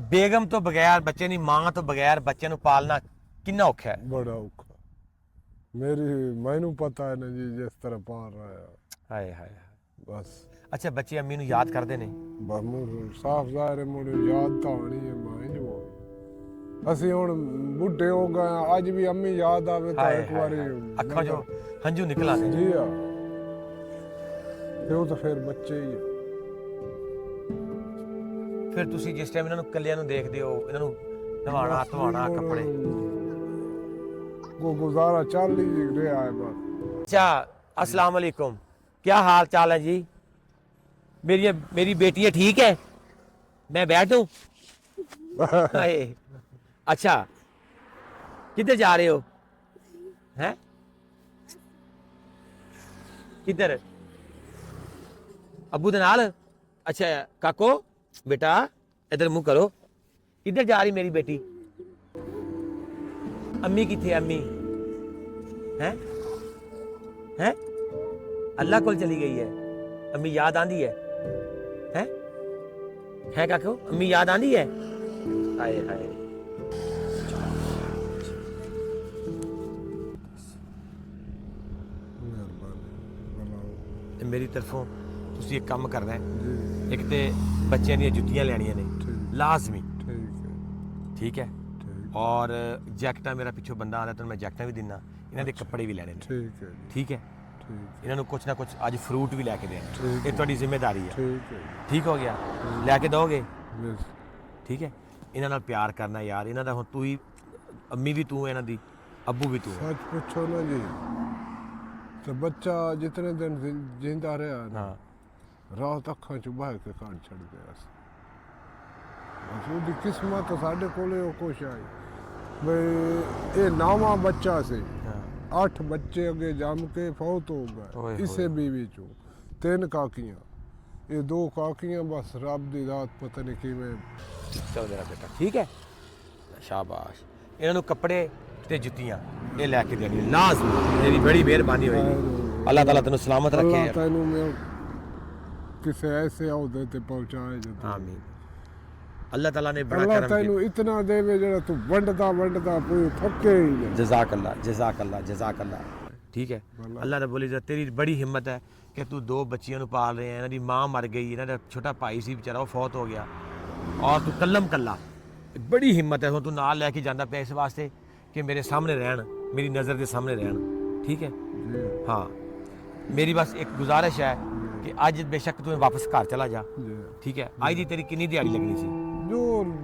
बेगम तो बगैर बच्चे नहीं, मां तो बगैर बच्चे ਨੂੰ ਪਾਲਣਾ ਕਿੰਨਾ ਔਖਾ ਹੈ। बड़ा औखा मेरी मैनू पता है ना जी जिस तरह पाल रहा है ਹਾਏ ਹਾਏ। बस ਅੱਛਾ ਬੱਚੇ ਅੰਮੀ ਨੂੰ ਯਾਦ ਕਰਦੇ ਨੇ? साफ जाहिर है मुझे याद तो आनी है मां जो ਅਸੀਂ ਹੁਣ ਬੁੱਢੇ ਹੋ ਗਏ ਹਾਂ, ਅੱਜ ਵੀ ਅੰਮੀ ਯਾਦ ਆਵੇ ਤਾਂ ਹਾਏ ਇੱਕ ਵਾਰੀ ਅੱਖਾਂ 'ਚੋਂ ਹੰਝੂ ਨਿਕਲ ਆਉਂਦੇ ਨੇ। ਜੀ ਆ ਤੇ ਉਹ ਤਾਂ ਫਿਰ ਬੱਚੇ ਹੀ ਆ। ਫਿਰ ਤੁਸੀਂ ਜਿਸ ਟਾਈਮ ਇਹਨਾਂ ਨੂੰ ਇਕੱਲਿਆਂ ਨੂੰ ਦੇਖਦੇ ਹੋ, ਇਹਨਾਂ ਨੂੰ ਨਵਾਉਣਾ ਧਵਾਉਣਾ ਕੱਪੜੇ, वो गुजारा चल ही रहा है बस। अच्छा अस्सलाम वालेकुम, क्या हाल चाल है जी? मेरी बेटी ठीक है? मैं बैठूं? हाय, अच्छा किधर जा रहे हो? हैं किधर? अबू दे नाल? अच्छा काको बेटा इधर मुंह करो, किधर जा रही मेरी बेटी? अम्मी किथे? अम्मी हैं हैं अल्लाह कोल चली गई है। अम्मी याद आंदी है हैं काको? अम्मी याद आंदी है? हाय हाय। मेरी तरफों तुसी एक काम करना है, एक तो बच्चों दी जुत्तियां लैनियां ने लाजमी, ठीक है? और जैकटा मेरा पिछों बंदा आता तो मैं जैकटा भी दिना, इन्हां दे कपड़े भी लैने ने, ठीक है? इन्हां नूं कुछ ना कुछ अज फ्रूट भी लैके देना, ये तुहाडी जिम्मेदारी है, ठीक हो गया? लैके दोगे, ठीक है? इन्हां नाल प्यार करना यार, इन्हां दा हुण तू ही अम्मी भी तू, इन्हां दी अब्बू भी तू है। सच पूछो ना जी तो बच्चा जितने दिन जिंदा रहा ना, रात अखां च बह के काट छड़ गया। बस उसकी किस्मत साढ़े कोले कुछ आई भाई। ये नावा बच्चा से 8 बच्चे अगे जम के फौत हो गए, इसे बीवी चो 3 काकियां, ये 2 काकियां, बस रब दी रात पता नहीं कि में। चलो मेरा बेटा ठीक है, शाबाश। इन्होंने कपड़े ते जुत्तियां ये लैके देनी लाजमी, तेरी बड़ी मेहरबानी होगी। अल्लाह ताला तेनू सलामत रखे, अल्लाह तैनू मैं किसे ऐसे औहदे ते पहुंचाए जो आमीन। अल्लाह ताला ने बड़ा अल्लाह करम तैनू इतना देवे जेड़ा तू वंडदा वंडदा कोई थके ही नहीं। जज़ाक अल्लाह, जज़ाक अल्लाह, जज़ाक अल्लाह, ठीक है? अल्लाह ने बोली तेरी बड़ी हिम्मत है कि तू 2 बच्चियों को पाल रहे हैं। इन्हां दी मां मर गई, इन्हां दा छोटा भाई सी बेचारा वो फौत हो गया, और तू कल्लम कल्ला, बड़ी हिम्मत है। तू नाल लैके जांदा पिया इस वास्ते कि मेरे सामने रहन, मेरी नज़र के सामने रहन, ठीक है? हाँ, मेरी बस एक गुजारिश है कि आज बेशक तू वापस घर चला जा, ठीक है? आज दी तेरी कितनी दिहाड़ी लगनी सी? जो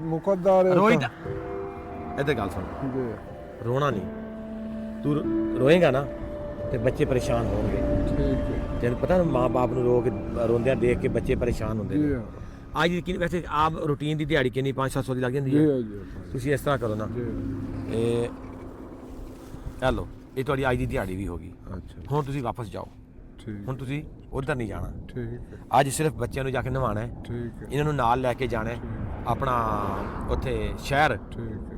मुकद्दर है रोई इधर गल सुन, रोना नहीं, तू रोएगा ना तो बच्चे परेशान होंगे, तेन पता ना माँ बाप नूं रोंदियां देख के बच्चे परेशान होंदे ने। आज की वैसे आप रूटीन की दिहाड़ी कितनी 500-700 दी लग जांदी है? तुसीं इस तरह करो ना, चलो ये तुहाडी अज दी दिहाड़ी भी होगी। हुण तुसीं वापस जाओ, हुण तुसीं उधर नहीं जाना, अज सिर्फ बच्चों जाके नवाना है, इन्होंने नाल लैके जाना है अपना उत्थे शहर,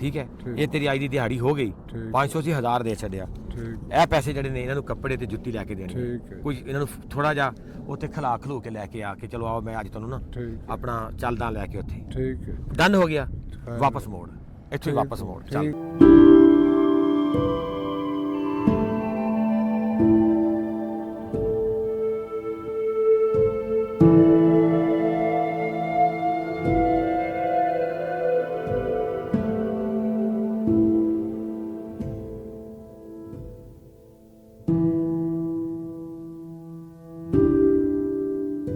ठीक है? ये तेरी अज दी दिहाड़ी हो गई, 500 से 1000 दे छड्या। ਇਹ ਪੈਸੇ ਜਿਹੜੇ ਨੇ ਇਹਨਾਂ ਨੂੰ ਕੱਪੜੇ ਤੇ ਜੁੱਤੀ ਲੈ ਕੇ ਦੇਣੀ, ਕੁਝ ਇਹਨਾਂ ਨੂੰ ਥੋੜਾ ਜਿਹਾ ਉੱਥੇ ਖਲਾ ਖਲੂ ਕੇ ਲੈ ਕੇ ਆ ਕੇ ਚਲੋ ਆਓ ਮੈਂ ਅੱਜ ਤੁਹਾਨੂੰ ਨਾ ਆਪਣਾ ਚੱਲਦਾ ਲੈ ਕੇ ਉੱਥੇ, ठीक है ਡਨ ਹੋ ਗਿਆ, ਵਾਪਸ ਮੋੜ ਇੱਥੇ ਹੀ ਵਾਪਸ ਮੋੜ ਚੱਲ।